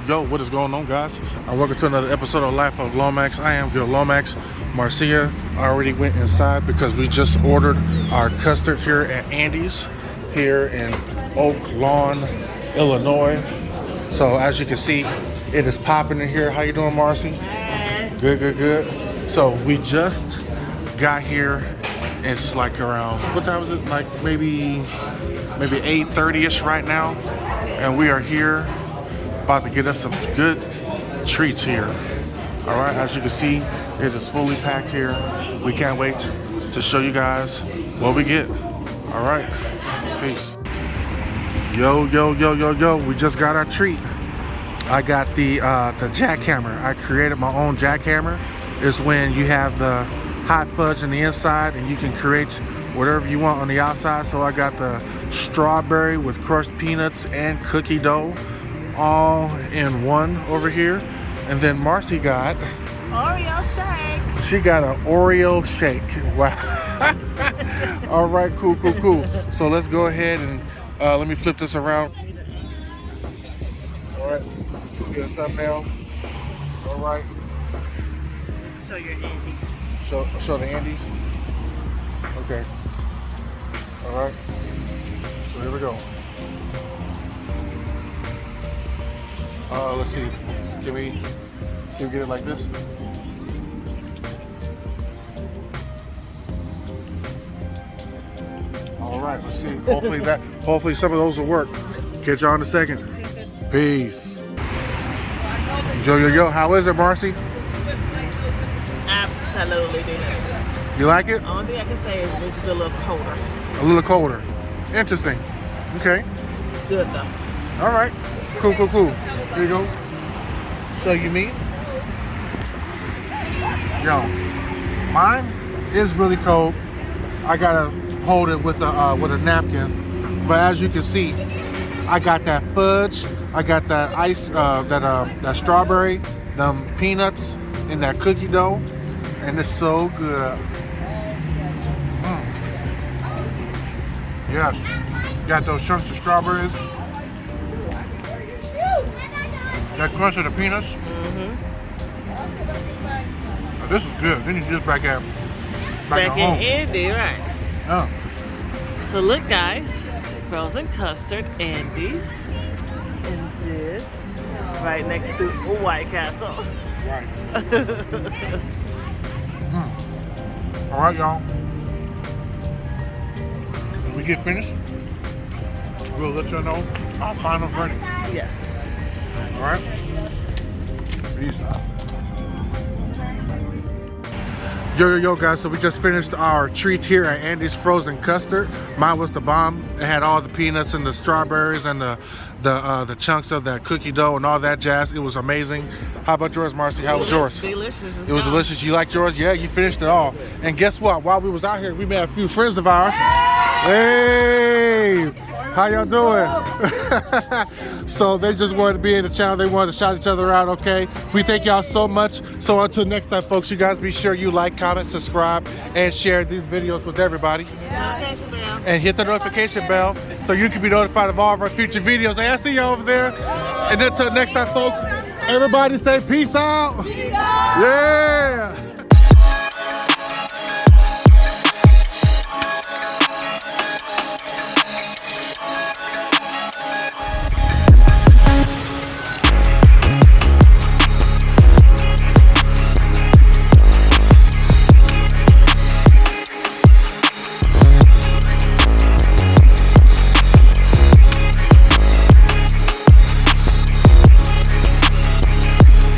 Yo, what is going on, guys? And welcome to another episode of Life of Lomax. I am Gil Lomax. Marcia already went inside because we just ordered our custard here at Andy's here in Oak Lawn, Illinois. So as you can see, it is popping in here. How you doing, Marcy? Good. So we just got here. It's like around, what time is it? Like maybe 8:30ish right now. And we are here about to get us some good treats here. All right, as you can see, it is fully packed here. We can't wait to show you guys what we get. All right, peace. Yo, we just got our treat. I got the Jackhammer. I created my own Jackhammer. It's when you have the hot fudge on the inside and you can create whatever you want on the outside. So I got the strawberry with crushed peanuts and cookie dough all in one over here. And then Marcy got Oreo shake. She got an Oreo shake. Wow. All right, cool. So let's go ahead and let me flip this around. All right, let's get a thumbnail. All right. Let's show your Andes. Show the Andes. Okay. All right. So here we go. Let's see. Can we get it like this? All right. Let's see. Hopefully some of those will work. Catch y'all in a second. Peace. Yo. How is it, Marcy? Absolutely delicious. You like it? Only thing I can say is it's a little colder. A little colder. Interesting. Okay. It's good though. All right. Cool. Here you go. Show you me. Yo, mine is really cold. I gotta hold it with a napkin. But as you can see, I got that fudge. I got that ice, that strawberry, them peanuts, and that cookie dough, and it's so good. Yes, got those chunks of strawberries, that crunch of the peanuts. Oh, this is good. Then you just back at Back in home. Andy, right? Oh. So look, guys, frozen custard Andes, and this right next to White Castle. Right. All right, y'all. When we get finished, we'll let y'all know our final's ready. Yes. All right. Peace. Yo, guys. So we just finished our treat here at Andy's Frozen Custard. Mine was the bomb. It had all the peanuts and the strawberries and the chunks of that cookie dough and all that jazz. It was amazing. How about yours, Marcy? How was yours? Delicious. It was delicious. You liked yours? Yeah, you finished it all. And guess what? While we was out here, we met a few friends of ours. Hey! How y'all doing? So they just wanted to be in the channel. They wanted to shout each other out, okay? We thank y'all so much. So until next time, folks, you guys be sure you like, comment, subscribe, and share these videos with everybody. And hit the notification bell so you can be notified of all of our future videos. Hey, I see you over there. And until next time, folks, everybody say peace out. Peace out. Yeah.